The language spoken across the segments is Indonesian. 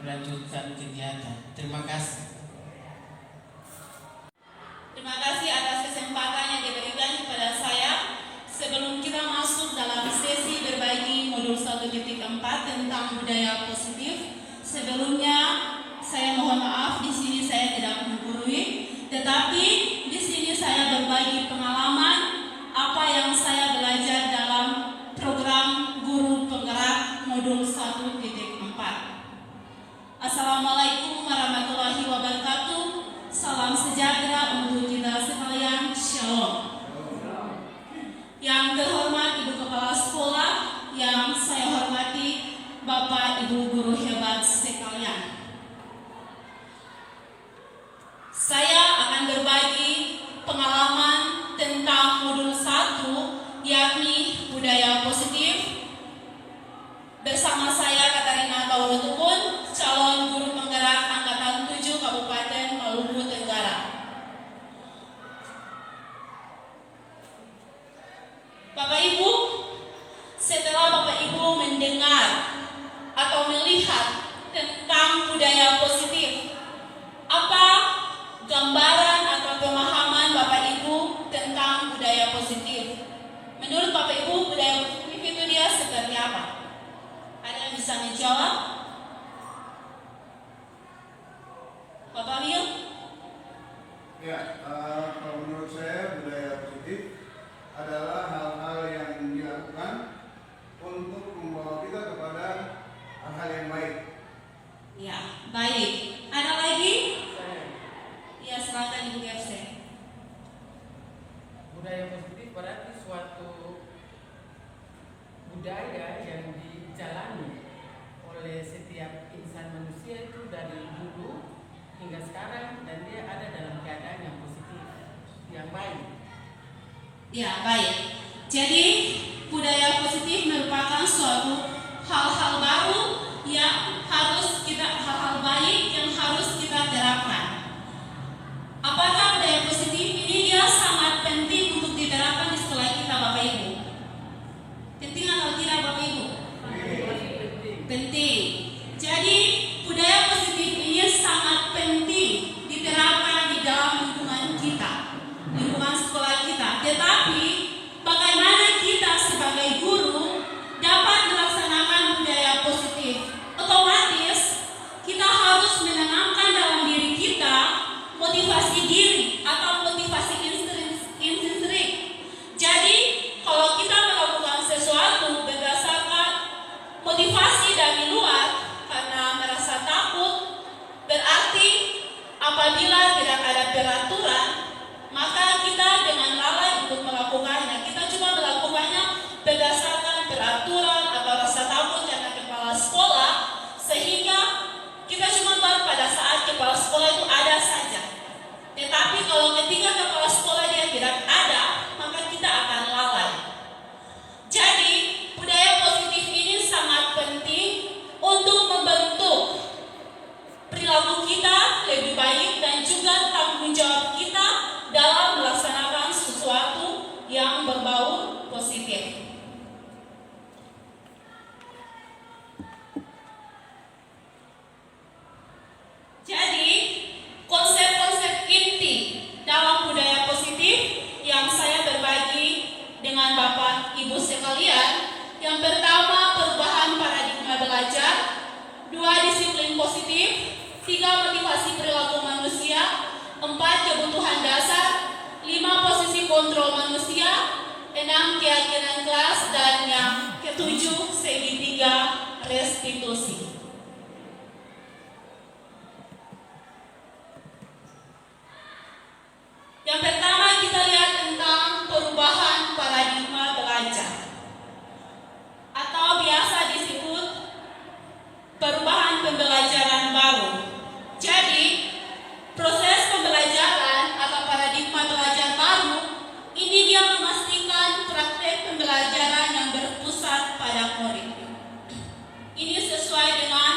melanjutkan kegiatan. Terima kasih. Terima kasih atas kesempatan yang diberikan kepada saya. Sebelum kita masuk dalam sesi berbagi modul 1.4 tentang budaya positif, sebelumnya saya mohon maaf di sini saya tidak menggurui, tetapi di sini saya berbagi pengalaman apa yang saya belajar dalam program Guru Penggerak modul 1.4. Assalamualaikum warahmatullahi wabarakatuh. Salam sejahtera untuk kita sekalian. Shalom. Yang terhormat Ibu Kepala Sekolah, yang saya hormati Bapak Ibu guru hebat sekalian. Saya akan berbagi pengalaman tentang modul 1, yakni budaya positif. Bersama saya Katarina Kaulutupun, calon guru penggerak angkatan 7 Kabupaten Maluku Tenggara. Bapak Ibu, setelah Bapak Ibu mendengar atau melihat tentang budaya positif, apa gambaran atau pemahaman Bapak Ibu tentang budaya positif? Menurut Bapak Ibu, budaya positif itu dia seperti apa? Ada yang bisa menjawab? Bapak Wil? Ya, kalau menurut saya budaya positif adalah hal-hal yang dilakukan untuk membawa kita kepada hal-hal yang baik. Ya, baik. Ada lagi? Ya, silakan Ibu FC. Budaya positif berarti suatu budaya yang dijalani oleh setiap insan manusia itu dari dulu hingga sekarang, dan dia ada dalam keadaan yang positif, yang baik. Ya, baik. Jadi, budaya positif merupakan suatu hal-hal baru yang harus kita, hal-hal baik yang harus kita terapkan. Apakah budaya positif ini dia sangat penting untuk diterapkan di sekolah kita, Bapak Ibu? Penting atau tidak, Bapak Ibu? Penting. Jadi, budaya positif ini sangat penting diterapkan di dalam lingkungan kita, lingkungan sekolah kita. Tetapi, bagaimana kita sebagai guru dapat melaksanakan budaya positif? Otomatis, kita harus menanamkan dalam diri kita motivasi diri atau motivasi intrinsik. Jadi, kalau kita melakukan sesuatu berdasarkan motivasi dari luar karena merasa takut, berarti apabila tidak ada peraturan, maka kita dengan lalai untuk melakukannya. Kita cuma melakukannya berdasarkan peraturan atau rasa takut karena kepala sekolah, sehingga kita cuma baru pada saat kepala sekolah itu ada saja. Tetapi kalau ketika kepala sekolah dia tidak ada, maka kita akan lalai. Jadi, budaya positif ini sangat penting untuk membentuk perilaku kita lebih baik dan juga tanggung jawab kita dalam melaksanakan sesuatu yang berbau positif. Jadi, konsep-konsep inti dalam budaya positif yang saya berbagi dengan Bapak Ibu sekalian. Yang pertama, perubahan paradigma belajar. 2, disiplin positif. 3, motivasi perilaku manusia. 4, kebutuhan dasar. 5, posisi kontrol manusia. 6, keyakinan kelas. Dan yang ke-7, segitiga restitusi. Yang pertama, kita lihat tentang perubahan paradigma belajar, atau biasa disebut perubahan pembelajaran baru. Jadi, proses pembelajaran atau paradigma belajar baru ini dia memastikan praktek pembelajaran yang berpusat pada murid. Ini sesuai dengan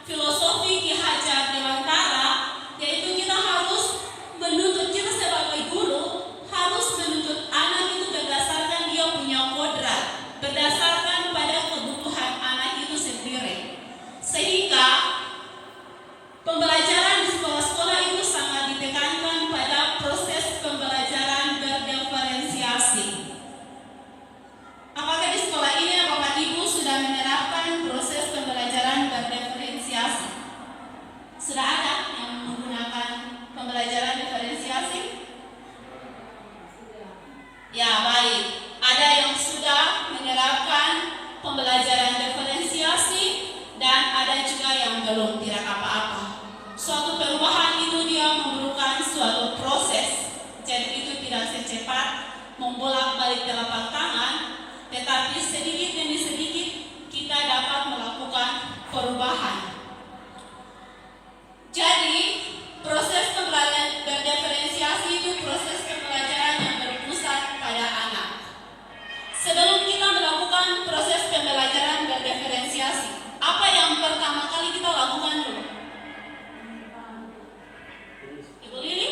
filosofi Ki Hajar Dewantara, yaitu kita harus menuntut, kita sebagai guru harus menuntut anak itu berdasarkan dia punya kodrat, berdasarkan pada kebutuhan anak itu sendiri. Sehingga bolak-balik telapak tangan, tetapi sedikit demi sedikit kita dapat melakukan perubahan. Jadi, proses pembelajaran berdiferensiasi itu proses pembelajaran yang berpusat pada anak. Sebelum kita melakukan proses pembelajaran berdiferensiasi, apa yang pertama kali kita lakukan dulu? Ibu Lili?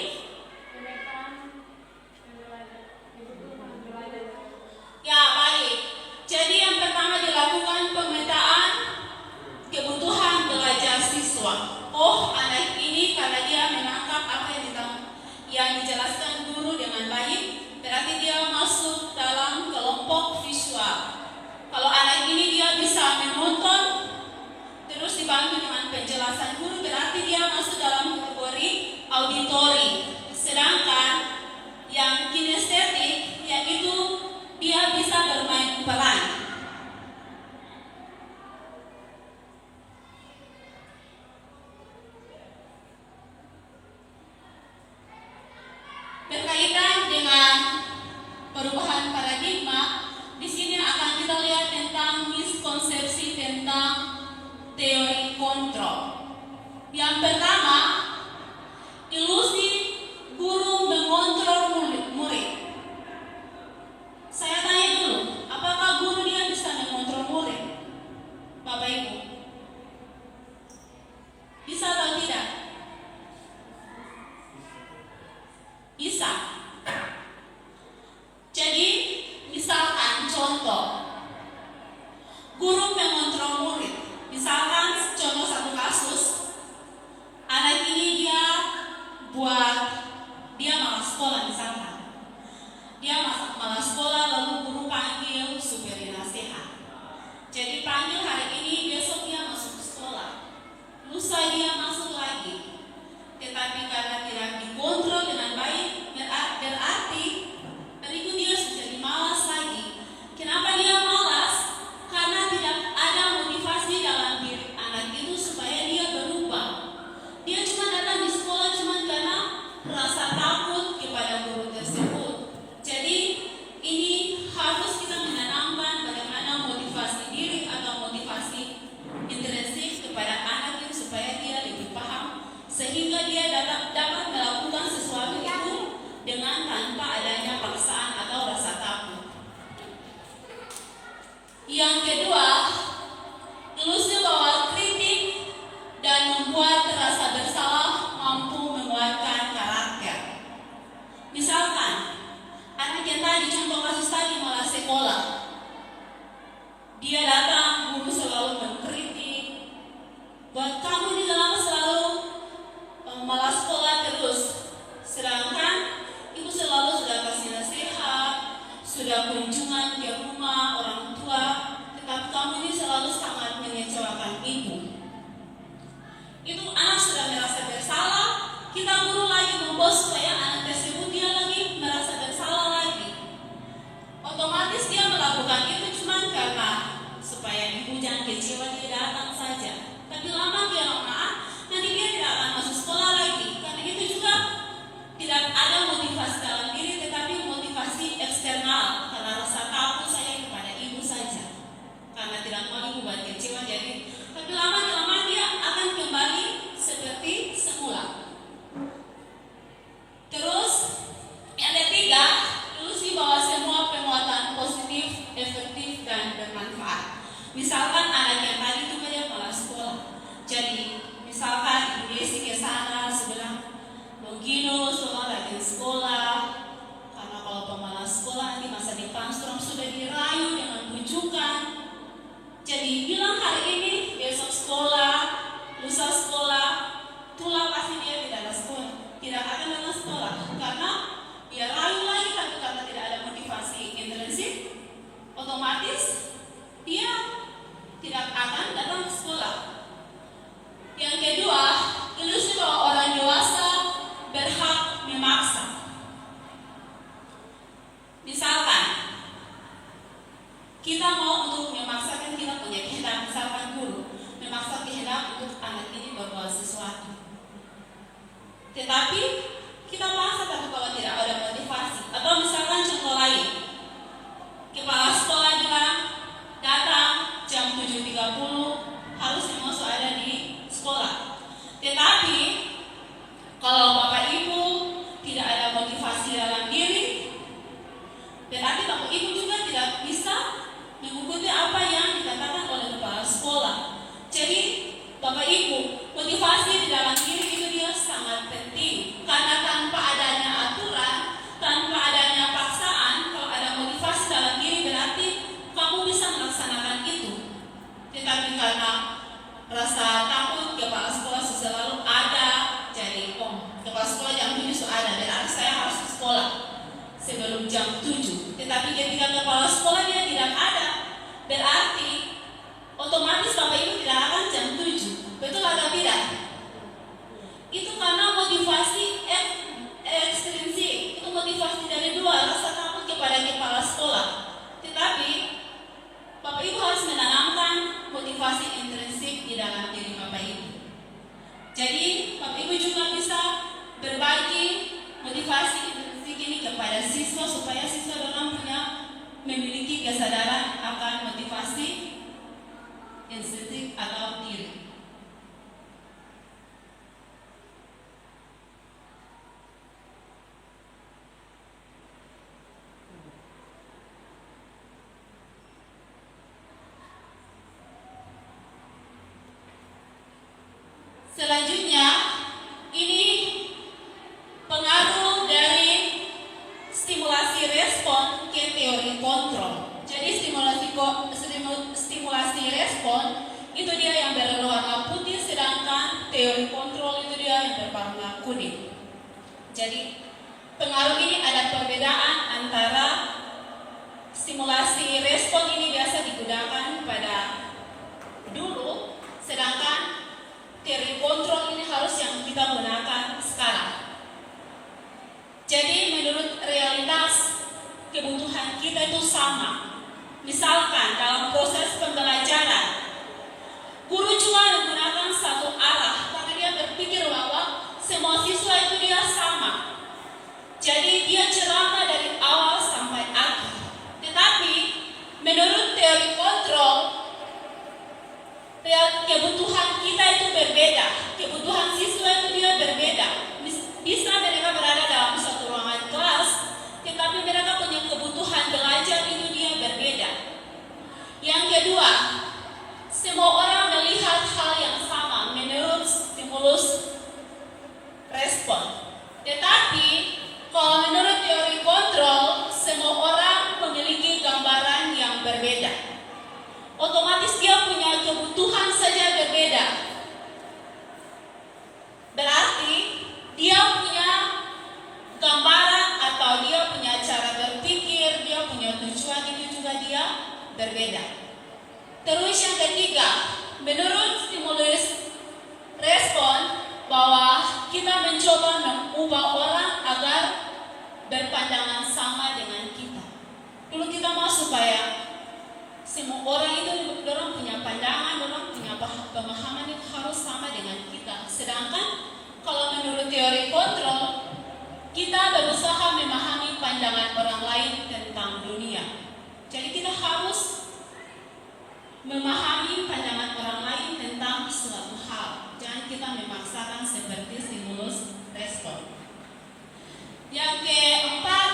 Ya, baik. Jadi yang pertama dilakukan pemetaan kebutuhan belajar siswa. Oh, anak ini karena dia menangkap apa yang dijelaskan guru dengan baik, berarti dia masuk dalam kelompok visual. Kalau anak ini dia bisa menonton terus dibantu dengan penjelasan guru, berarti dia masuk dalam kategori auditori. Sedangkan yang kinestetik yaitu dia bisa bermain peran. Berkaitan dengan perubahan paradigma, di sini akan kita lihat tentang miskonsepsi tentang teori kontrol. Yang pertama, ilusi guru mengontrol murid. Saya tanya dulu, apakah guru dia bisa mengontrol murid? Bapak Ibu, bisa atau tidak? Bisa. Jadi, misalkan contoh, guru mengontrol murid. Misalkan contoh satu kasus, anak ini dia malas sekolah misalkan. Dia malas sekolah lalu guru panggil supir nasihat. Jadi panggil hari ini, besok dia masuk sekolah. Lusa dia masuk lagi. Tetapi karena tidak dikontrol dengan baik, berarti berikut dia sudah malas lagi. Kenapa dia malas? Karena tidak ada motivasi dalam diri anak itu supaya dia berubah. Dia cuma datang di sekolah cuma karena rasa takut kepada guru tersebut. Jadi ini harus kita menanamkan bagaimana motivasi diri atau motivasi intrinsik kepada anak itu supaya dia lebih paham, sehingga dia dapat melakukan sesuatu itu dengan tanpa adanya paksaan atau rasa takut. Yang kedua, ilusi bahwa kritik dan membuat rasa bersalah mampu menguatkan karakter. Misalkan, anak yang tadi contoh kasus tadi malas sekolah, dia datang, guru selalu mengkritik, buat kamu di dalam selalu malas sekolah terus. Sedangkan ibu selalu sudah kasih nasihat, sudah kunjungan ke rumah orang tua, tetapi kamu ini selalu sangat mengecewakan ibu. Itu anak sudah merasa bersalah, kita guru lagi membuat supaya anak tersebut dia lagi merasa bersalah lagi. Otomatis dia melakukan itu cuma karena supaya ibu jangan kecewa dia datang saja. Tapi lama kelamaan nanti dia tidak akan masuk sekolah lagi. Karena itu juga tidak ada motivasi dalam diri, tetapi motivasi eksternal karena rasa takut saya kepada ibu saja. Karena tidak mau ibu buat kecewa, jadi tapi lama kelamaan dia akan kembali seperti semula. Terus yang ketiga, ilusi bahwa semua penguatan positif, efektif dan bermanfaat. Misalkan anak yang tadi itu dia malas sekolah. Jadi misalkan Ibu Desi ke sana sebelah Logino soal rajin sekolah, karena kalau pemalas sekolah nanti masa depan sudah dirayu dengan bujukan. Jadi bilang hari ini, besok sekolah, lusa sekolah, tulah pasti dia tidak ada sekolah, tidak akan datang sekolah, karena dia rayu lagi, tapi karena tidak ada motivasi intrinsik, otomatis dia tidak akan datang ke sekolah. Yang kedua, ilusi bahwa orang dewasa berhak harus semua sudah ada di sekolah. Tetapi kalau Bapak Ibu tidak ada motivasi dalam diri, berarti Bapak Ibu juga tidak bisa mengikuti apa yang dikatakan oleh kepala sekolah. Jadi Bapak Ibu, motivasi di dalam diri itu dia sangat penting, karena tanpa adanya aturan, tanpa adanya paksaan, kalau ada motivasi dalam diri berarti kamu bisa melaksanakan itu. Tetapi karena rasa takut, kepala sekolah selalu ada, jadi kepala sekolah jam 7 sudah ada, berarti saya harus ke sekolah sebelum jam 7. Tetapi ketika kepala sekolah dia tidak ada, berarti otomatis Bapak Ibu tidak akan jam 7. Betul atau tidak? Itu karena motivasi ekstrinsik, itu motivasi dari luar, rasa takut kepada kepala sekolah. Tetapi Bapak Ibu harus menanamkan motivasi intrinsik di dalam diri Bapak Ibu. Jadi Bapak Ibu juga bisa berbagi motivasi intrinsik ini kepada siswa supaya siswa dalam memiliki kesadaran akan motivasi intrinsik atau diri. Selanjutnya, ini pengaruh dari stimulasi respon ke teori kontrol. Jadi stimulasi respon itu dia yang berwarna putih, sedangkan teori kontrol itu dia yang berwarna kuning. Jadi pengaruh ini ada perbedaan antara stimulasi respon ini biasa digunakan pada dulu, sedangkan teori kontrol ini harus yang kita gunakan sekarang. Jadi menurut realitas kebutuhan kita itu sama. Misalkan dalam proses pembelajaran, guru cuma menggunakan satu arah karena dia berpikir bahwa semua siswa itu dia sama. Jadi dia ceramah dari awal sampai akhir. Tetapi menurut teori kontrol, kebutuhan kita itu berbeda, kebutuhan siswa itu dia berbeda. Bisa mereka berada dalam suatu ruangan kelas, tetapi mereka punya kebutuhan belajar itu dia berbeda. Yang kedua, semua orang melihat hal yang sama menurut stimulus respon. Tetapi kalau menurut teori kontrol, semua orang memiliki gambaran yang berbeda. Otomatis dia punya kebutuhan saja berbeda. Berarti dia punya gambaran atau dia punya cara berpikir, dia punya tujuan itu juga dia berbeda. Terus yang ketiga, menurut stimulus respon bahwa kita mencoba mengubah orang agar berpandangan sama dengan kita. Dulu kita mau supaya semua orang itu orang punya pandangan, orang punya pemahaman itu harus sama dengan kita. Sedangkan kalau menurut teori kontrol, kita berusaha memahami pandangan orang lain tentang dunia. Jadi kita harus memahami pandangan orang lain tentang suatu hal. Jangan kita memaksakan seperti stimulus respon. Yang keempat,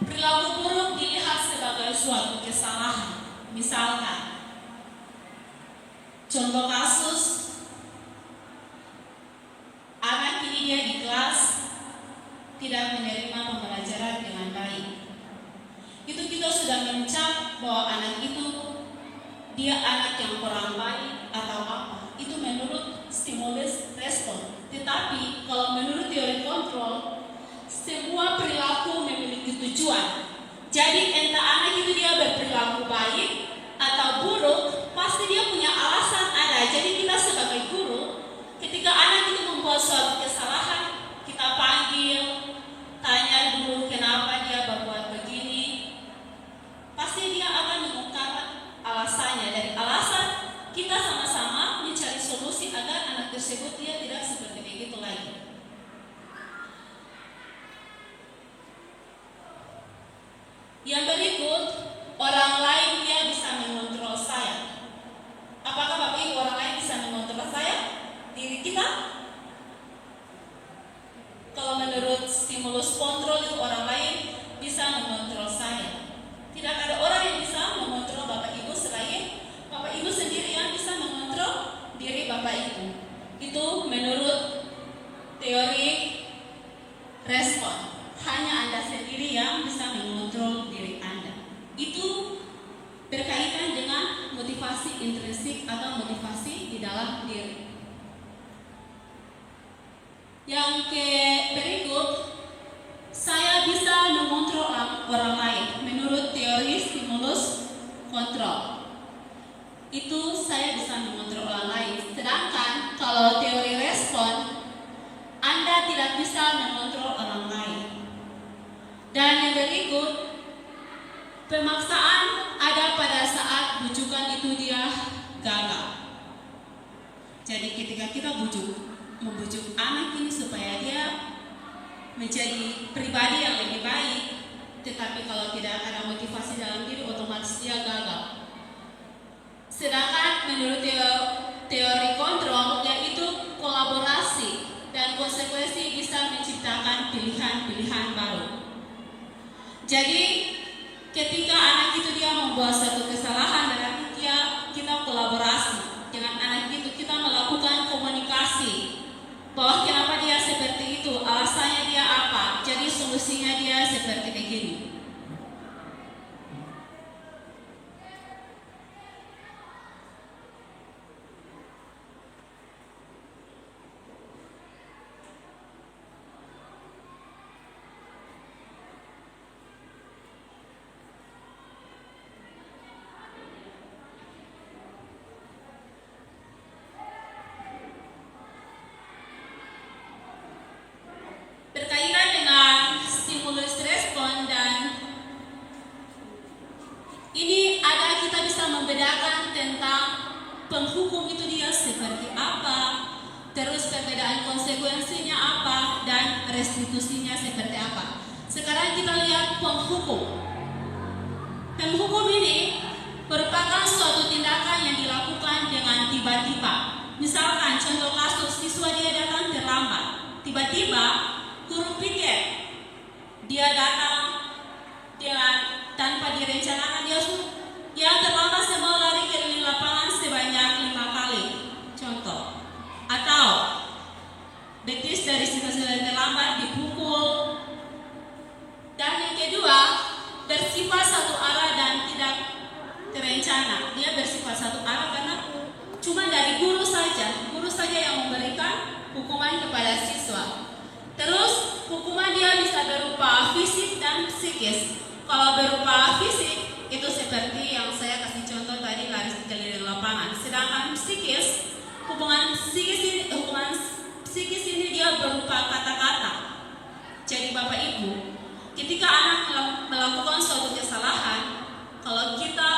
perilaku buruk dilihat sebagai suatu kesalahan. Misalkan, contoh kasus, anak ini dia di kelas tidak menerima pembelajaran dengan baik. Itu kita sudah mencap bahwa anak itu dia anak yang kurang baik atau apa. Itu menurut stimulus respon. Tetapi kalau menurut teori kontrol, semua perilaku memiliki tujuan. Jadi entah anak itu dia berperilaku baik atau buruk, pasti dia punya alasan ada. Jadi kita sebagai guru, ketika anak itu membuat suatu kesalahan, kita panggil, tanya dulu kenapa dia berbuat begini. Pasti dia akan mengungkapkan alasannya. Dari alasan, kita sama-sama mencari solusi agar anak tersebut dia tidak seperti begitu lagi. Yang berikut, orang lain dia bisa mengontrol saya. yang berikut, saya bisa mengontrol orang lain menurut teori stimulus kontrol. Itu saya bisa mengontrol orang lain. Sedangkan kalau teori respon, Anda tidak bisa mengontrol orang lain. Dan yang berikut, pemaksaan ada pada saat bujukan itu dia gagal. Jadi ketika kita membujuk anak ini supaya dia menjadi pribadi yang lebih baik, tetapi kalau tidak ada motivasi dalam diri, otomatis dia gagal. Sedangkan menurut teori kontrol, yaitu kolaborasi dan konsekuensi bisa menciptakan pilihan-pilihan baru. Jadi ketika anak itu dia membuat satu kesalahan, berarti kita kolaborasi dengan anak itu, kita melakukan komunikasi bahwa kenapa dia seperti itu, alasannya dia apa, jadi solusinya dia seperti begini. Berkaitan dengan stimulus respon, dan ini ada kita bisa membedakan tentang penghukum itu dia seperti apa, terus perbedaan konsekuensinya apa, dan restitusinya seperti apa. Sekarang kita lihat penghukum. Penghukum ini merupakan suatu tindakan yang dilakukan dengan tiba-tiba. Misalkan contoh kasus, siswa dia datang terlambat, tiba-tiba guru pikir dia datang dengan tanpa direncanakan, dia terlambat, semua lari keliling lapangan sebanyak 5 kali, contoh. Atau betis dari situ sudah terlambat dipukul. Dan yang kedua, bersifat satu arah dan tidak terencana. Dia bersifat satu arah karena cuma dari guru saja yang memberikan hukuman kepada siswa. Terus hukuman dia bisa berupa fisik dan psikis. Kalau berupa fisik itu seperti yang saya kasih contoh tadi, lari keliling lapangan. Sedangkan psikis, hukuman psikis ini dia berupa kata-kata. Jadi Bapak Ibu, ketika anak melakukan suatu kesalahan, kalau kita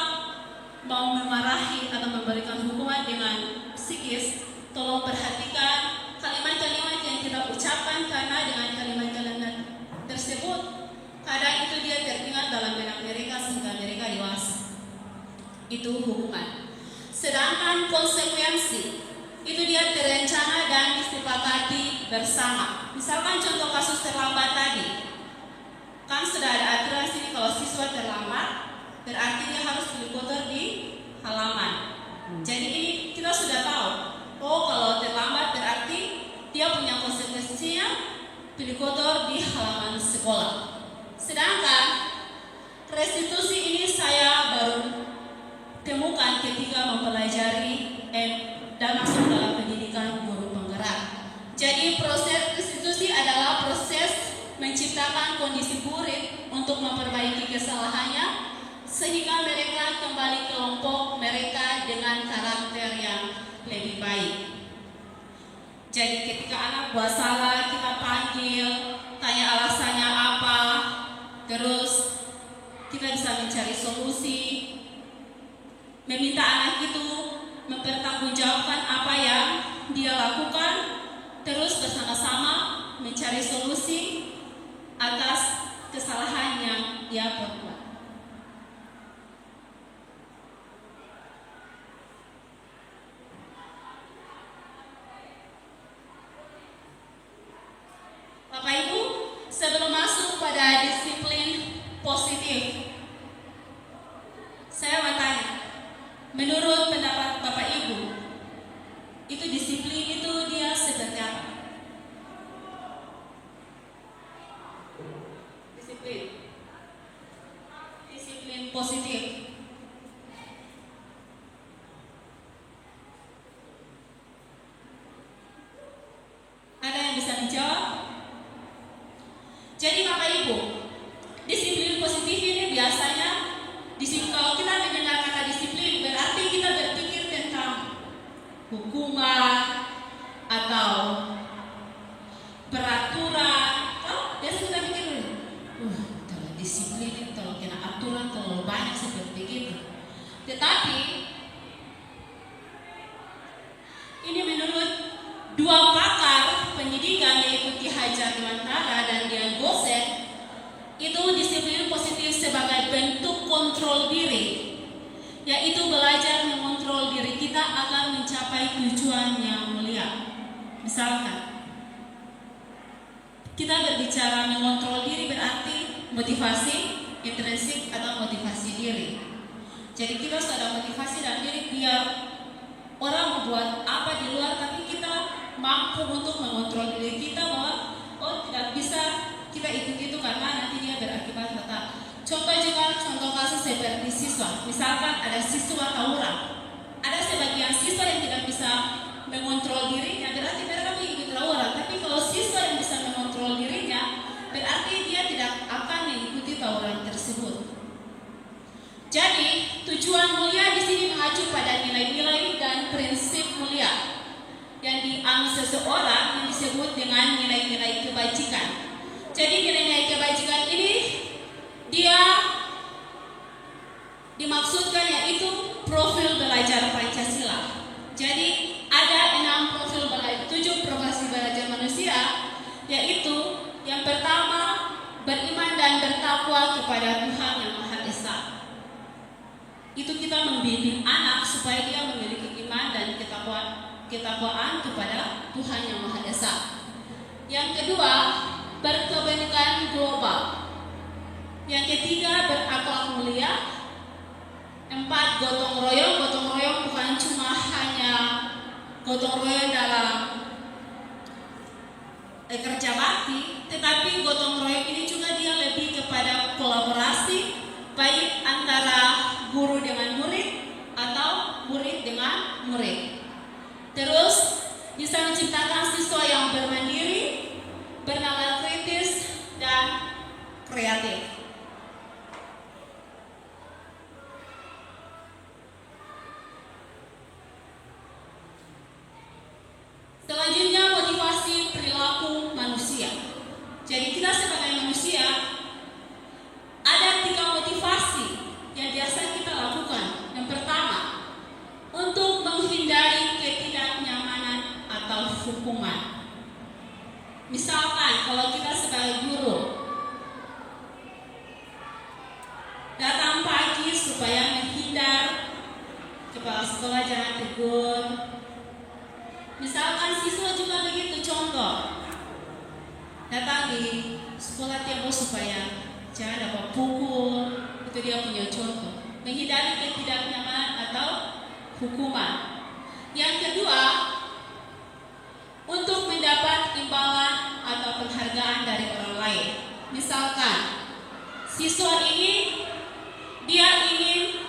mau memarahi atau memberikan hukuman dengan psikis, tolong perhatikan kalimat-kalimat yang kita ucapkan, karena dengan kalimat-kalimat tersebut kadang itu dia teringat dalam benak mereka sehingga mereka dewasa. Itu hukuman. Sedangkan konsekuensi itu dia terencana dan disepakati bersama. Misalkan contoh kasus terlambat tadi, kan sudah ada aturan sini, kalau siswa terlambat berarti dia harus pilih kotor di halaman. Jadi ini kita sudah tahu, oh kalau terlambat berarti dia punya konsekuensinya pilih kotor di halaman sekolah. Sedangkan restitusi ini saya baru temukan ketika mempelajari dan masuk dalam pendidikan guru penggerak. Jadi proses restitusi adalah proses menciptakan kondisi murid untuk memperbaiki kesalahannya sehingga mereka kembali ke kelompok mereka dengan karakter yang lebih baik. Jadi ketika anak buat salah, kita panggil, tanya alasannya apa, terus kita bisa mencari solusi, meminta anak itu mempertanggungjawabkan apa yang dia lakukan, terus bersama-sama mencari solusi atas kesalahan yang dia perbuat. Bapak Ibu, sebelum masuk pada disiplin positif, saya mau tanya, menurut pendapat Bapak Ibu, itu disiplin itu dia seperti apa? Disiplin positif. Ada yang bisa menjawab? hukuman, atau peraturan. Dia sudah mikir, terlalu disiplin, terlalu kena aturan, terlalu banyak seperti itu. Tetapi ini menurut dua pakar pendidikan, yaitu Ki Hajar Dewantara dan Dian Gosen, itu disiplin positif sebagai bentuk kontrol diri, yaitu belajar mengontrol diri kita agar mencapai tujuan yang mulia. Misalkan kita berbicara mengontrol diri berarti motivasi intrinsik atau motivasi diri. Jadi kita sudah motivasi dalam diri biar orang membuat apa di luar, tapi kita mampu untuk mengontrol diri kita bahwa tidak bisa kita ikut itu karena nanti dia berakibat fatal. Contoh kasus seperti siswa. Misalkan ada siswa tawuran. Ada sebagian siswa yang tidak bisa mengontrol dirinya, berarti mereka mengikuti tawuran. Tapi kalau siswa yang bisa mengontrol dirinya, berarti dia tidak akan mengikuti tawuran tersebut. Jadi tujuan mulia di sini mengacu pada nilai-nilai dan prinsip mulia yang dianut seseorang yang disebut dengan nilai-nilai kebajikan. Jadi nilai-nilai kebajikan ini dia dimaksudkan yaitu profil belajar Pancasila. Jadi ada 7 profesi belajar manusia, yaitu yang pertama beriman dan bertakwa kepada Tuhan yang Maha Esa. Itu kita membimbing anak supaya dia memiliki iman dan ketakwaan kepada Tuhan yang Maha Esa. Yang kedua, berkebenaran global. Yang ketiga, berakhlak mulia. 4, gotong royong. Gotong royong bukan cuma hanya gotong royong dalam kerja bakti, tetapi gotong royong ini juga dia lebih kepada kolaborasi, baik antara guru dengan murid atau murid dengan murid. Terus bisa menciptakan siswa yang bermandiri, bernalar kritis, dan kreatif. Selanjutnya, motivasi perilaku manusia. Jadi kita sebagai manusia ada 3 motivasi yang biasa kita lakukan. Yang pertama, untuk menghindari ketidaknyamanan atau hukuman. Misalkan kalau kita sebagai guru datang pagi supaya menghindar kepala sekolah jangan tegur. Misalkan siswa juga begitu, contoh datang di sekolah tempo supaya jangan dapat pukul, itu dia punya contoh. Menghindari ketidaknyamanan atau hukuman. Yang kedua, untuk mendapat imbalan atau penghargaan dari orang lain. Misalkan siswa ini dia ingin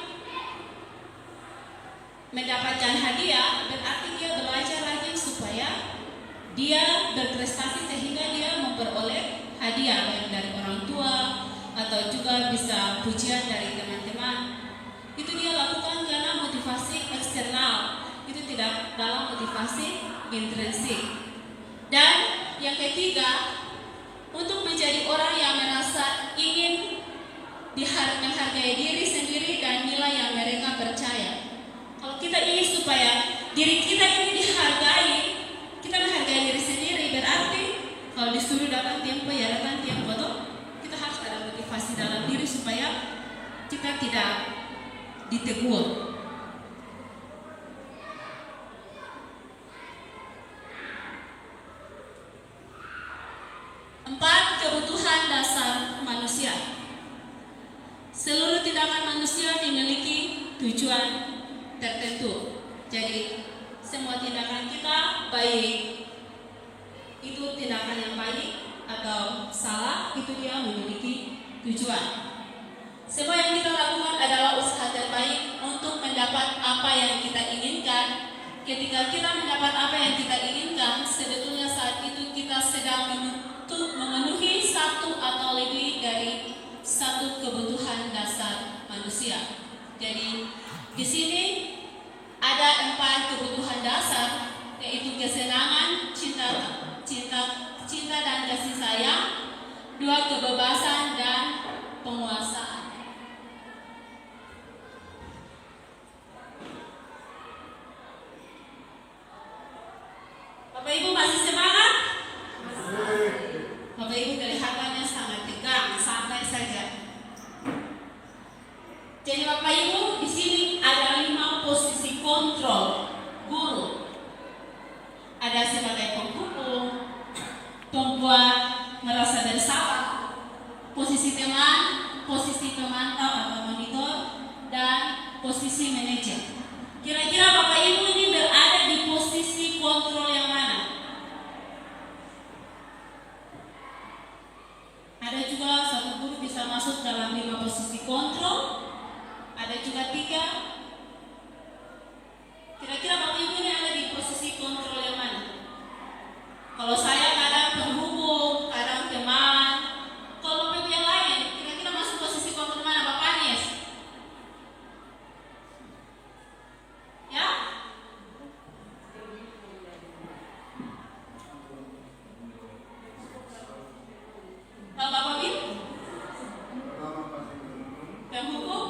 mendapatkan hadiah, berarti dia belajar lagi supaya dia berprestasi sehingga dia memperoleh hadiah baik dari orang tua atau juga bisa pujian dari teman-teman. Itu dia lakukan karena motivasi eksternal, itu tidak dalam motivasi intrinsik. Dan yang ketiga, untuk menjadi orang yang merasa ingin menghargai diri sendiri dan nilai yang mereka percaya. Kalau kita ingin supaya diri kita ini dihargai, kita menghargai diri sendiri, berarti kalau disuruh datang tempo ya datang tempo toh, kita harus ada motivasi dalam diri supaya kita tidak ditegur. 4, kebutuhan dasar manusia. Seluruh tindakan manusia memiliki tujuan tertentu. Jadi semua tindakan kita, baik itu tindakan yang baik atau salah, itu dia memiliki tujuan. Semua yang kita lakukan adalah usaha terbaik untuk mendapat apa yang kita inginkan. Ketika kita mendapat apa yang kita inginkan, sebetulnya saat itu kita sedang memenuhi satu atau lebih dari satu kebutuhan dasar manusia. Jadi di sini ada 4 kebutuhan dasar kesenangan, cinta dan kasih sayang. 2, kebebasan dan penguasaan. Bapak Ibu masih semangat? Bapak Ibu kelihatannya sangat tegang, santai saja. Jadi Bapak Ibu, di sini ada 5 posisi kontrol guru. Ada sebagai penghukum, pembuat merasa bersalah, posisi teman, posisi pemantau atau monitor, dan posisi manajer. Kira-kira Bapak Ibu ini berada di posisi kontrol yang mana? Ada juga satu guru bisa masuk dalam 5 posisi kontrol, ada juga 3. Kira-kira Bapak Ibu ini ada di posisi kontrol yang mana? Kalau saya kadang penghukum, kadang teman. Kalau Bapak Ibu yang lain, kira-kira masuk posisi kontrol mana Bapak Anies? Ya? Kalau Bapak Bin? Penghukum?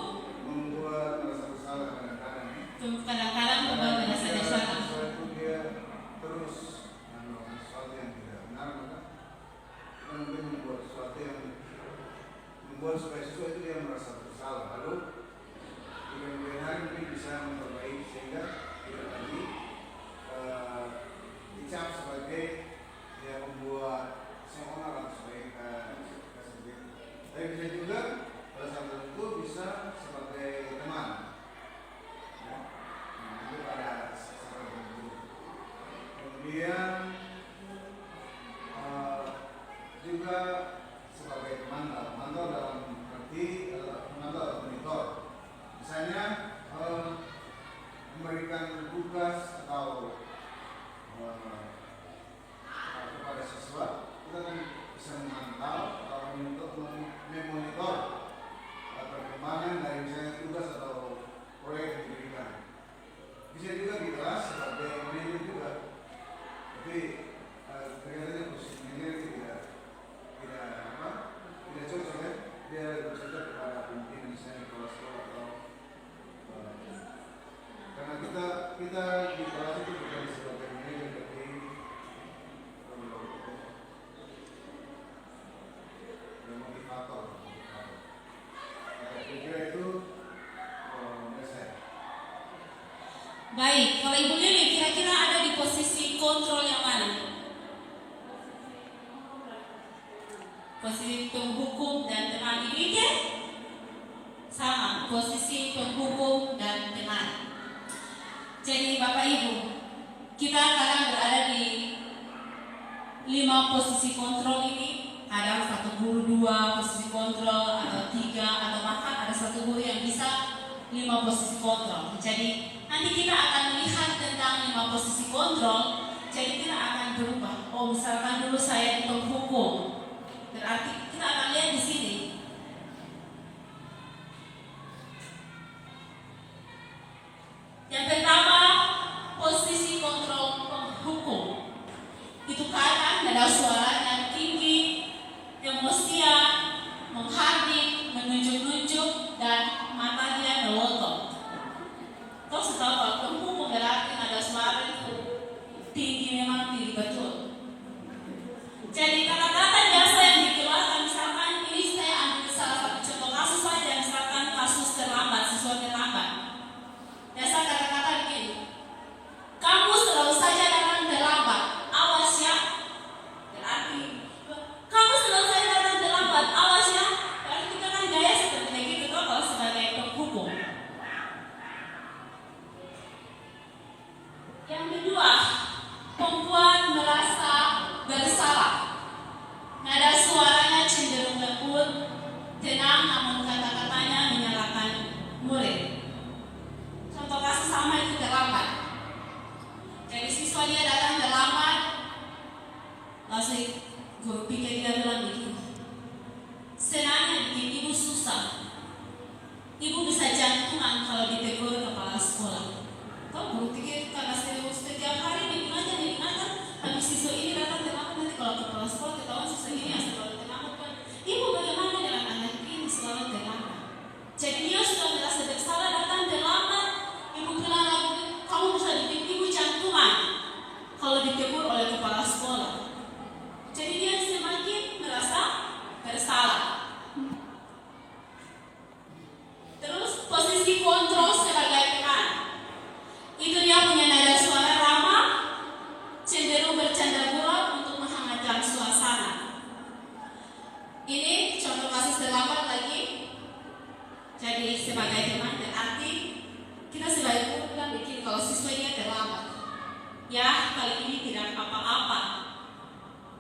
Membuat merasa bersalah kadang-kadang. Kadang-kadang membuat merasa bersalah. Sesuatu dia terus melakukan sesuatu yang tidak benar, maka kita mungkin membuat sesuatu yang membuat supaya siswa itu dia merasa bersalah. Lalu di kemudian hari mungkin bisa memperbaiki sehingga tidak lagi dicap sebagai dia membuat seorang sebagai seperti. Tapi bisa juga pada saat tertentu bisa sebagai teman. Ya. Nah, itu pada saat tertentu. Kemudian juga sebagai pemantau dalam arti pemantau atau monitor. Misalnya memberikan tugas atau kepada siswa, kita kan bisa memantau atau memonitor perkembangan dari misalnya tugas atau proyek yang diberikan. Bisa juga di kelas sebagai manajer juga, tapi ternyata posisi manajer itu tidak cocok ya. Dia lebih cocok kepada pimpinan misalnya kepala sekolah atau karena kita di kelas itu bukan sebagai manajer tapi motivator. Saya kira itu saya. Baik, kalau Ibu Lili kira-kira ada di posisi kontrol yang mana? Posisi penghukum dan teman ini kan? Sama, posisi penghukum dan teman. Jadi Bapak Ibu, kita kadang berada di 5 posisi kontrol ini. Kadang satu guru 2 posisi kontrol, atau 3, atau bahkan ada satu guru yang bisa 5 posisi kontrol. Jadi nanti kita akan melihat tentang 5 posisi kontrol. Jadi kita akan berubah. Oh, misalkan dulu saya di penghukum, berarti kita akan lihat di sini. Yang pertama, posisi kontrol penghukum. Itu kadang ada suara yang tinggi, emosian, menghardik, menunjuk-nunjuk, dan mata dia melotot. Kau tahu kalau penghukum berarti ada suara itu tinggi, memang tinggi betul. Jadi kata-kata biasa yang dikeluarkan, misalkan ini saya ambil salah satu contoh kasus saja, misalkan kasus terlambat, siswa terlambat. Biasa kata-kata begini, kamu selalu saja datang terlambat, awas ya. Berarti kamu selalu saja datang terlambat, awas ya. Berarti kita kan gaya seperti begitu toh kalau sebagai penghukum. Yang kedua, membuat merasa bersalah. Nada suaranya cenderung lembut, tenang, namun kata-katanya menyalahkan murid. Contoh kasus sama itu terlambat. Jadi siswa dia datang terlambat, lalu guru pikir dia bilang begini, senangnya bikin ibu susah. Ibu bisa jantungan kalau ditegur kepala sekolah. Kau guru pikir karena setiap hari bikin aja ya kali ini tidak apa-apa,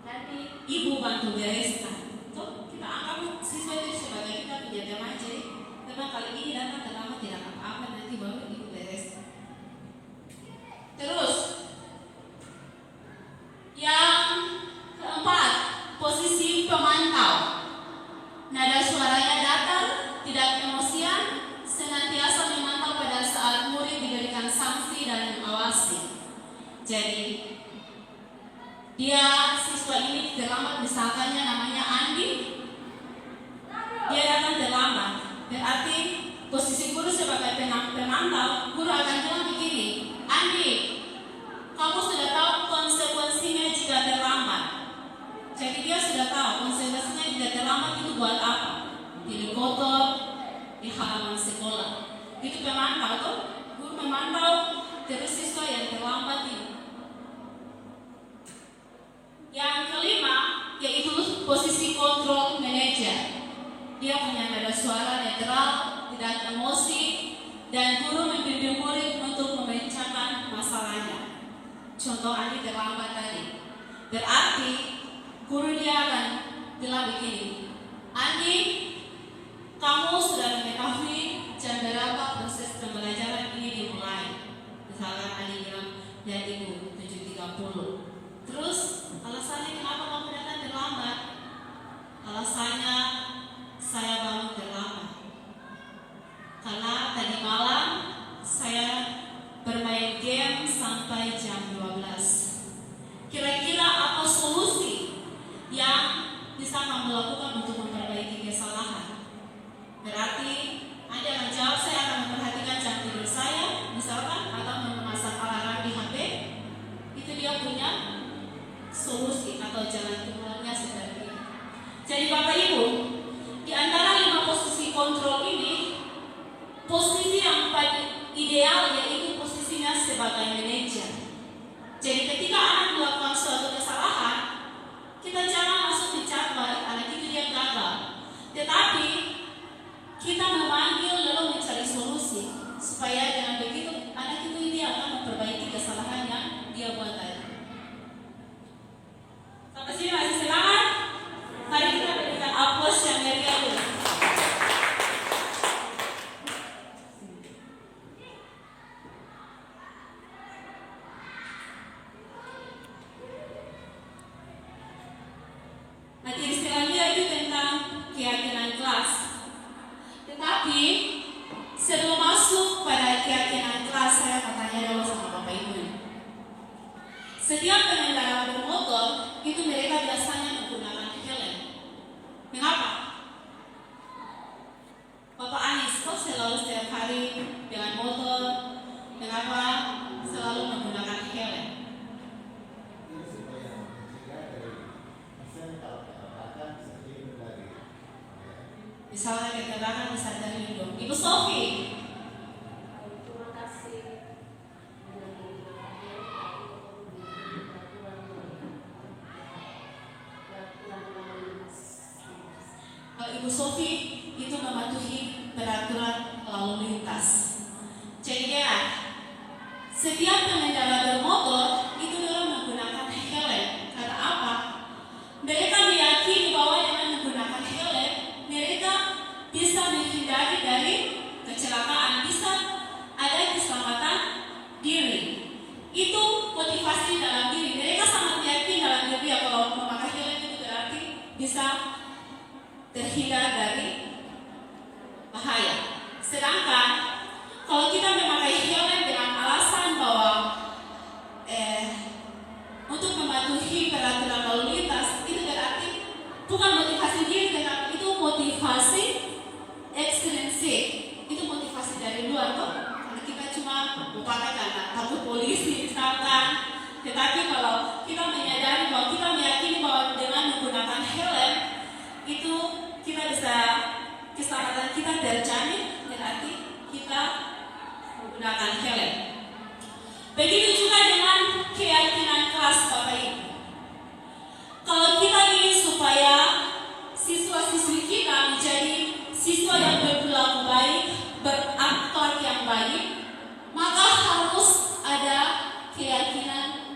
nanti ibu bantu bereskan. Tuh kita anggap siswa itu sebagai kita punya teman, jadi teman kali ini datang terlambat tidak apa-apa, nanti baru ibu bereskan. Terus yang keempat, posisi pemantau. Nada suaranya datar, tidak emosian, senantiasa memantau pada saat murid diberikan sanksi dan mengawasi. Jadi dia siswa ini terlambat, misalkannya namanya Andi, dia datang terlambat, berarti posisi guru sebagai pemantau, guru akan bilang begini, Andi, kamu sudah tahu konsekuensinya jika terlambat. Jadi dia sudah tahu konsekuensinya jika terlambat itu buat apa, tidur kotor di halaman sekolah. Itu pemantau tuh, guru memantau terus siswa yang terlambat ini. Yang kelima, yaitu posisi kontrol manajer. Dia punya nada suara netral, tidak emosi, dan guru membimbing murid untuk memecahkan masalahnya. Contoh Andi terlambat tadi, berarti guru dia akan bilang begini, Andi, kamu sudah mengetahui jam berapa proses pembelajaran ini dimulai. Misalkan Andi bilang, ya ibu 7.30. Terus alasannya kenapa kamu datang terlambat? Alasannya saya bangun terlambat karena tadi malam saya bermain game sampai jam 12. Kira-kira apa solusi yang bisa kamu lakukan untuk memperbaiki kesalahan? Berarti Anda akan jawab, saya akan memperhatikan jam tidur saya misalkan, atau memasang alarm di HP. Itu dia punya solusi atau jalan keluarnya seperti ini. Jadi Bapak Ibu, di antara 5 posisi kontrol ini, posisi yang paling ideal yaitu posisinya sebagai manajer. Jadi ketika anak melakukan suatu kesalahan, kita jangan langsung mencapai anak itu dia gagal, tetapi kita memanggil lalu mencari solusi supaya dengan begitu anak itu dia akan memperbaiki kesalahan yang dia buat tadi. Sampai sini masih semangat? Mari kita berikan aplaus yang meriah dulu. Materi selanjutnya itu tentang keyakinan kelas. Tetapi sebelum masuk pada keyakinan kelas, saya akan tanya dulu sama Bapak Ibu. Setiap pengendara bermotor itu mereka biasanya menggunakan helm. Mengapa? Bapak Anies kok selalu setiap hari dengan motor, mengapa selalu menggunakan helm? Misalnya kecelakaan bisa terlindung. Ibu Sofi. Terima kasih. Ibu Sofi itu mematuhi peraturan lalu lintas. Jadi ya, setiap pengendara bermotor itu dalam menggunakan helm. Karena apa? Mereka meyakini bahwa dengan menggunakan helm, mereka bisa menghindari dari kecelakaan, bisa ada keselamatan diri. Itu motivasi dalam diri. Mereka sangat yakin dalam diri kalau memakai helm itu berarti bisa terhindar dari bahaya. Sedangkan kalau kita memakai helm dengan alasan bahwa untuk mematuhi peraturan lalu lintas, itu berarti bukan motivasi diri, tetapi itu motivasi ekstrinsik. Itu motivasi dari luar kok. Karena kita cuma memakai karena takut polisi misalkan. Tetapi kalau kita menyadari bahwa kita meyakini bahwa dengan menggunakan helm itu kita bisa keselamatan kita terjamin, berarti kita menggunakan helm. Begitu juga dengan keyakinan kelas Bapak Ibu. Kalau kita ingin supaya siswa-siswi kita menjadi siswa yang berperilaku baik, berakhlak yang baik, maka harus ada keyakinan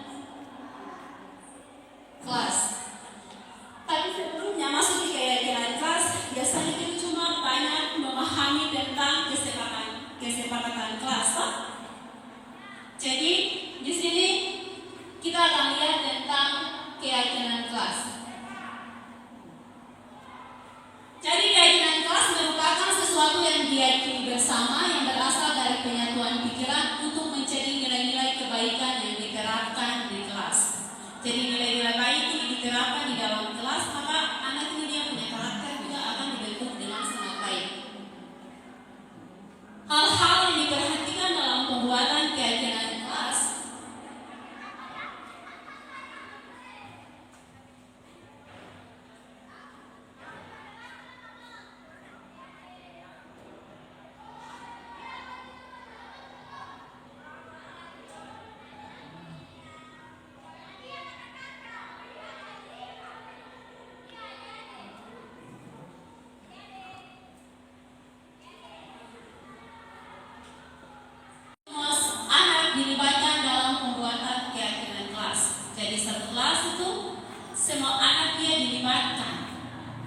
semua anak dia dilibatkan.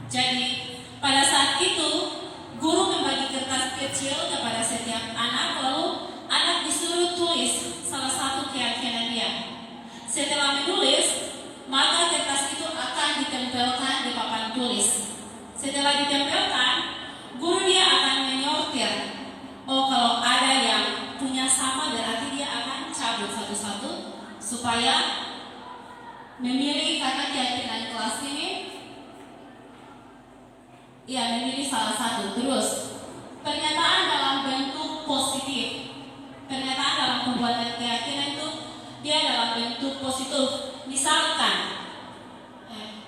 Jadi pada saat itu guru membagi kertas kecil kepada setiap anak, lalu anak disuruh tulis salah satu keyakinan dia. Setelah menulis, maka kertas itu akan ditempelkan di papan tulis. Setelah ditempelkan, guru dia akan menyortir. Oh, kalau ada yang punya sama berarti dia akan cabut satu-satu supaya memilih, karena keyakinan kelas ini memilih salah satu. Terus pernyataan dalam bentuk positif. Pernyataan dalam pembuatan keyakinan itu dia dalam bentuk positif. Misalkan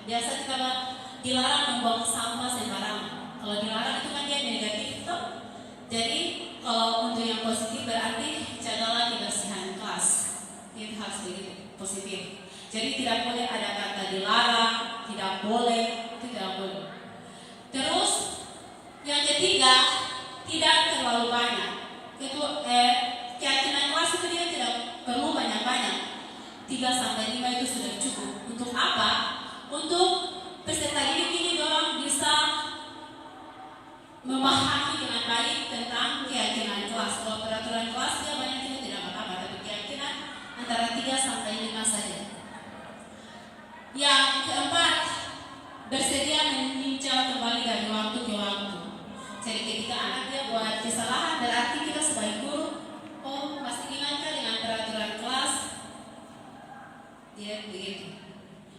biasa kita dilarang membuang sampah sembarangan. Kalau dilarang itu kan dia negatif tuh. Jadi kalau untuk yang positif berarti jagalah kebersihan kelas. Itu harus begitu, positif. Jadi tidak boleh ada kata dilarang, tidak boleh, itu tidak boleh. Terus yang ketiga, tidak terlalu banyak. Keyakinan kelas itu dia tidak perlu banyak-banyak. 3-5 itu sudah cukup. Untuk apa? Untuk peserta didik ini dorang bisa memahami dengan baik tentang keyakinan kelas. Kalau peraturan kelas dia banyak itu tidak apa-apa, tapi keyakinan antara 3-5 saja. Yang keempat, bersedia meninjau kembali dari waktu ke waktu. Jadi ketika anak dia buat kesalahan, berarti kita sebagai guru, oh masih ingatkah dengan peraturan kelas? Dia begitu.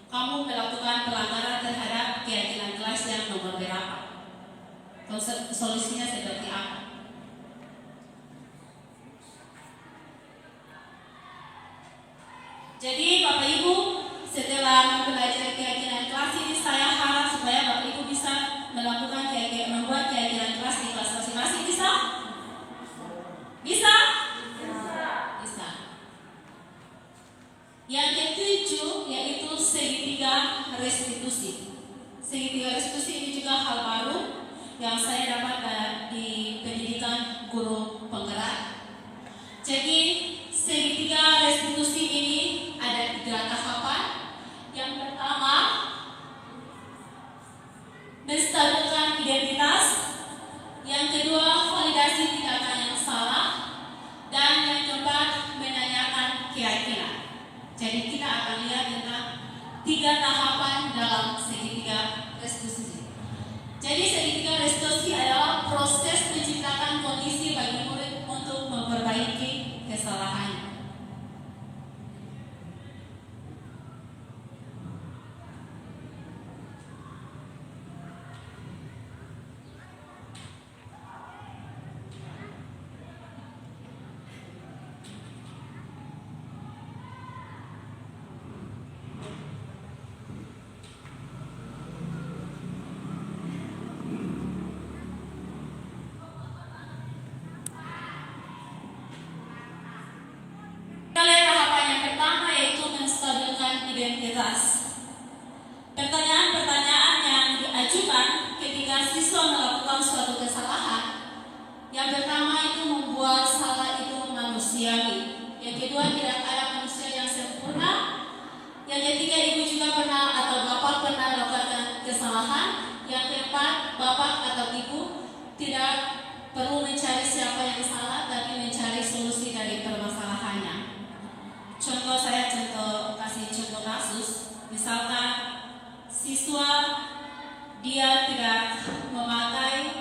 Kamu melakukan pelanggaran terhadap keyakinan kelas yang nomor berapa? Solusinya seperti apa? Jadi Bapak Ibu, setelah mempelajari keyakinan kelas ini, saya harap supaya Bapak Ibu bisa melakukan membuat keyakinan kelas di kelas masing-masing. Bisa? Bisa? Bisa. Yang ketujuh yaitu segitiga restitusi. Segitiga restitusi ini juga hal baru yang saya dapat di pendidikan guru penggerak. Jadi segitiga restitusi ini ada 3 tahapan. Yang pertama, menstabilkan identitas. Yang kedua, validasi tindakan yang salah. Dan yang keempat, menanyakan keyakinan. Jadi kita akan lihat tentang 3 tahapan dalam segitiga restitusi. Jadi segitiga restitusi adalah proses menciptakan kondisi bagi murid untuk memperbaiki kesalahannya. Identitas. Pertanyaan-pertanyaan yang diajukan ketika siswa melakukan suatu kesalahan. Yang pertama itu membuat salah itu manusiawi. Yang kedua, tidak ada manusia yang sempurna. Yang ketiga, ibu juga pernah atau bapak pernah melakukan kesalahan. Yang keempat, bapak atau ibu tidak perlu mencari siapa yang salah, tapi mencari solusi dari permasalahannya. Saya kasih contoh kasus. Misalkan siswa dia tidak memakai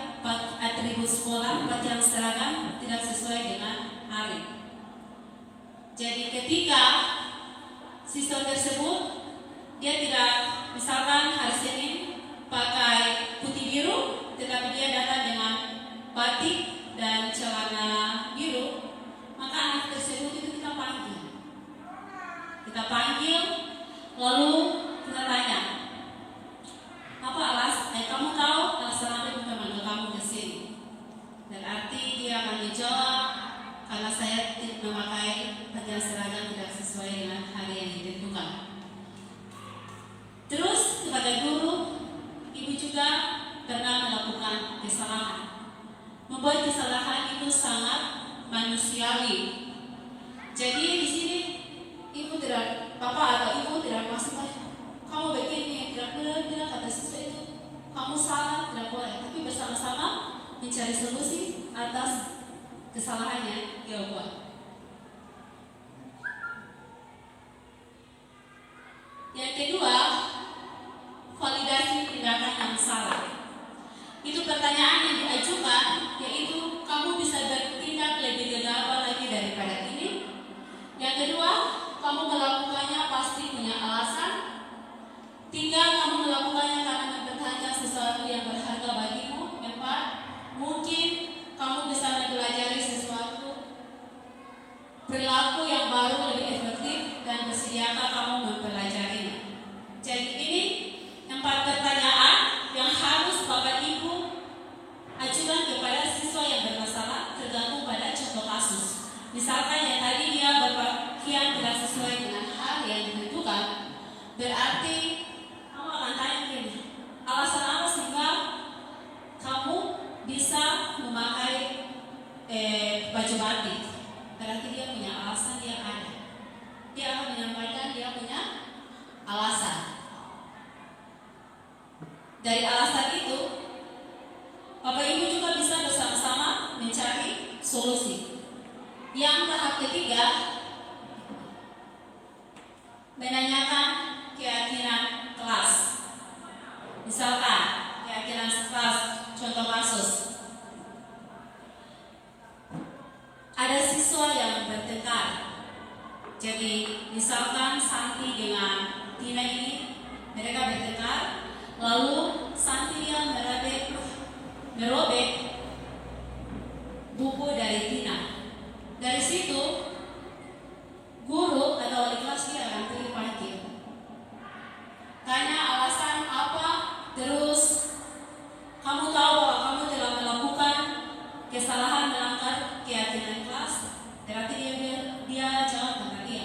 atribut sekolah, pakaian seragam tidak sesuai dengan hari. Jadi ketika siswa tersebut dia tidak, misalkan hari Senin pakai putih biru, tetapi dia datang dengan batik dan celana biru, maka anak tersebut itu kita panggil, lalu kita tanya, apa kamu tahu alasan apa ibu memanggil kamu ke sini? Berarti dia akan menjawab, karena saya memakai pakaian seragam tidak sesuai dengan hari yang ditentukan. Terus kepada guru, ibu juga pernah melakukan kesalahan. Membuat kesalahan itu sangat manusiawi. Jadi di sini bapak atau ibu tidak masuk, kamu bikin mencari solusi atas kesalahan yang dia buat. Yang kedua, validasi tindakan yang salah. Itu pertanyaan yang diajukan, yaitu kamu bisa bertindak lebih gegabah lagi daripada ini. Yang kedua, kamu melakukannya pasti punya alasan. Tinggal kamu melakukannya karena mempertahankan sesuatu yang berharga bagimu. Empat, mungkin kamu bisa mempelajari sesuatu perilaku yang baru lebih efektif dan bersediakah kamu mempelajarinya. Jadi ini 4 pertanyaan yang harus Bapak Ibu ajukan kepada siswa yang bermasalah tergantung pada contoh kasus. Misalkan yang tadi dia berpakaian tidak sesuai dengan hal yang ditentukan, berarti kamu akan tanya begini, alasan apa sehingga kamu bisa memakai baju batik? Berarti dia punya alasan, dia ada. Dia akan menyampaikan dia punya alasan. Dari alasan itu, Bapak Ibu juga bisa bersama-sama mencari solusi. Yang tahap ketiga, menanyakan keyakinan kelas. Misalkan keyakinan kelas, contoh kasus. Ada siswa yang bertengkar. Jadi misalkan Santi dengan Tina ini, mereka bertengkar. Lalu Santi yang merobek buku dari Tina. Dari situ guru atau wali kelas dia akan pilih panggil. Tanya alasan apa, terus kamu tahu bahwa kamu telah melakukan kesalahan melanggar keyakinan kelas. Berarti dia jawab dengan dia.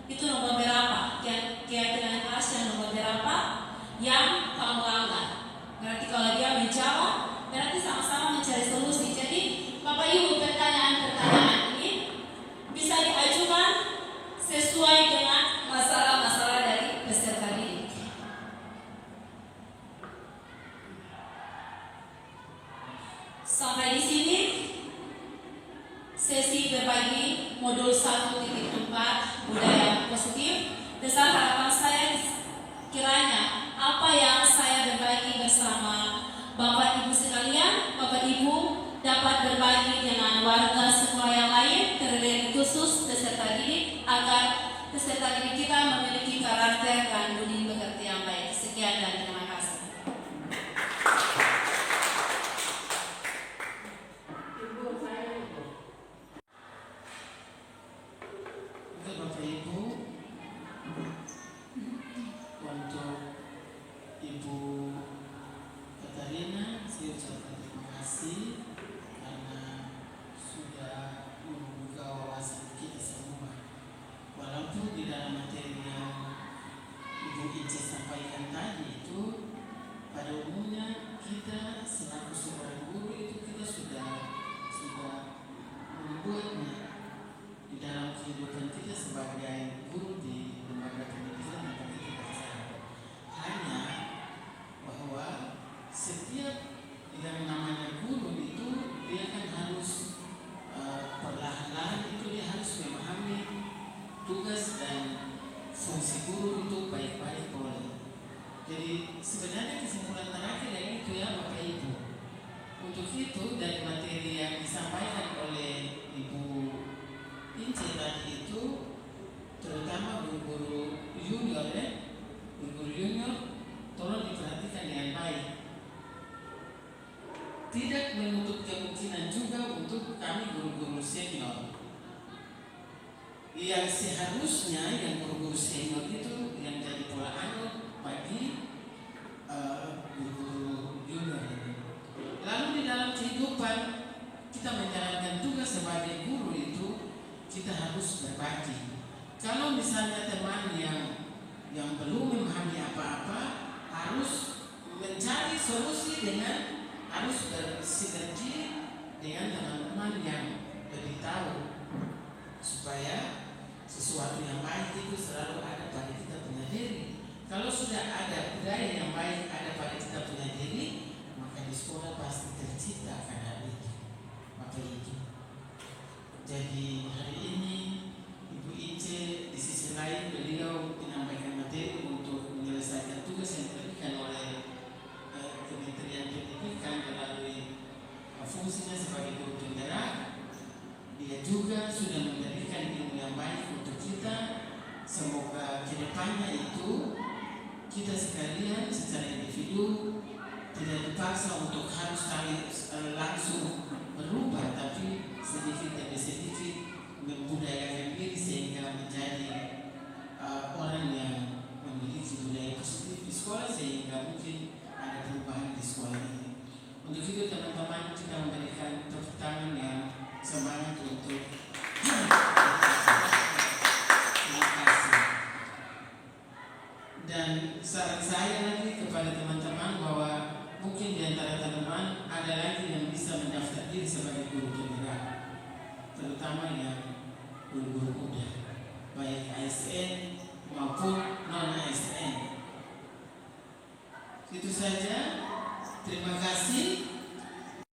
Itu nomor berapa? Keyakinan kelas yang nomor berapa yang kamu langgar. Berarti kalau dia menjawab, berarti sama-sama mencari solusi. Jadi Bapak Ibu, pertanyaan-pertanyaan ini bisa diajukan sesuai dengan masalah-masalah dari peserta didik. Sampai di sini sesi berbagi modul 1.4 budaya positif. Besar harapan saya kiranya apa yang saya berbagi bersama Bapak Ibu sekalian, Bapak Ibu dapat berbagi dengan warga sekolah yang lain, terlebih khusus peserta didik, agar peserta didik kita memiliki karakter dan budi pekerti yang baik. Sekian dan terima kasih. Ibu saya itu. Untuk Bapak Ibu, untuk Ibu Katarina, saya ucapkan terima kasih karena sudah membuka wawasan kita semua. Walaupun di dalam materi yang Ibu Ica sampaikan tadi itu, pada umumnya kita selaku seorang guru itu kita sudah membuatnya di dalam kehidupan kita sebagai guru di lembaga pendidikan yang kita percaya. Hanya bahwa setiap yang namanya guru itu dia kan harus perlahan-lahan itu dia harus memahami tugas dan fungsi guru itu baik-baik boleh. Jadi sebenarnya kesimpulan terakhir yang itu ya Bapak Ibu. Untuk itu dari materi yang disampaikan oleh Ibu Ince tadi itu, terutama guru-guru junior guru-guru junior, tolong diperhatikan dengan baik. Tidak menutup kemungkinan juga untuk kami guru-guru senior. Yang seharusnya yang guru-guru senior itu yang jadi pola anu bagi guru-guru junior ini. Lalu di dalam kehidupan kita menjalankan tugas sebagai guru itu kita harus berbagi. Kalau misalnya teman yang belum memahami apa-apa harus mencari solusi dengan harus bersinergi dengan teman-teman yang lebih tahu supaya sesuatu yang baik itu selalu ada pada kita punya diri. Kalau sudah ada budaya yang baik ada pada kita punya diri, maka di sekolah pasti tercipta akan hal itu. Maka itu. Jadi hari ini Ibu Ice di sisi lain beliau menyampaikan materi untuk menyelesaikan tugas yang diberikan oleh Kementerian Pendidikan melalui fungsinya sebagai guru penggerak. Dia juga sudah memberikan ilmu yang baik untuk kita. Semoga kedepannya itu kita sekalian secara individu tidak dipaksa untuk harus langsung berubah, tapi sedikit demi sedikit membudayakan diri sehingga menjadi orang yang memiliki budaya positif di sekolah, sehingga mungkin ada perubahan di sekolah ini. Untuk itu teman-teman, kita memberikan tepuk tangan yang semangat untuk terima kasih. Dan saran saya lagi kepada teman-teman bahwa mungkin di antara teman-teman ada lagi yang bisa mendaftar diri sebagai guru penggerak, terutama yang guru-guru muda, baik ASN maupun non-ASN. Itu saja. Terima kasih.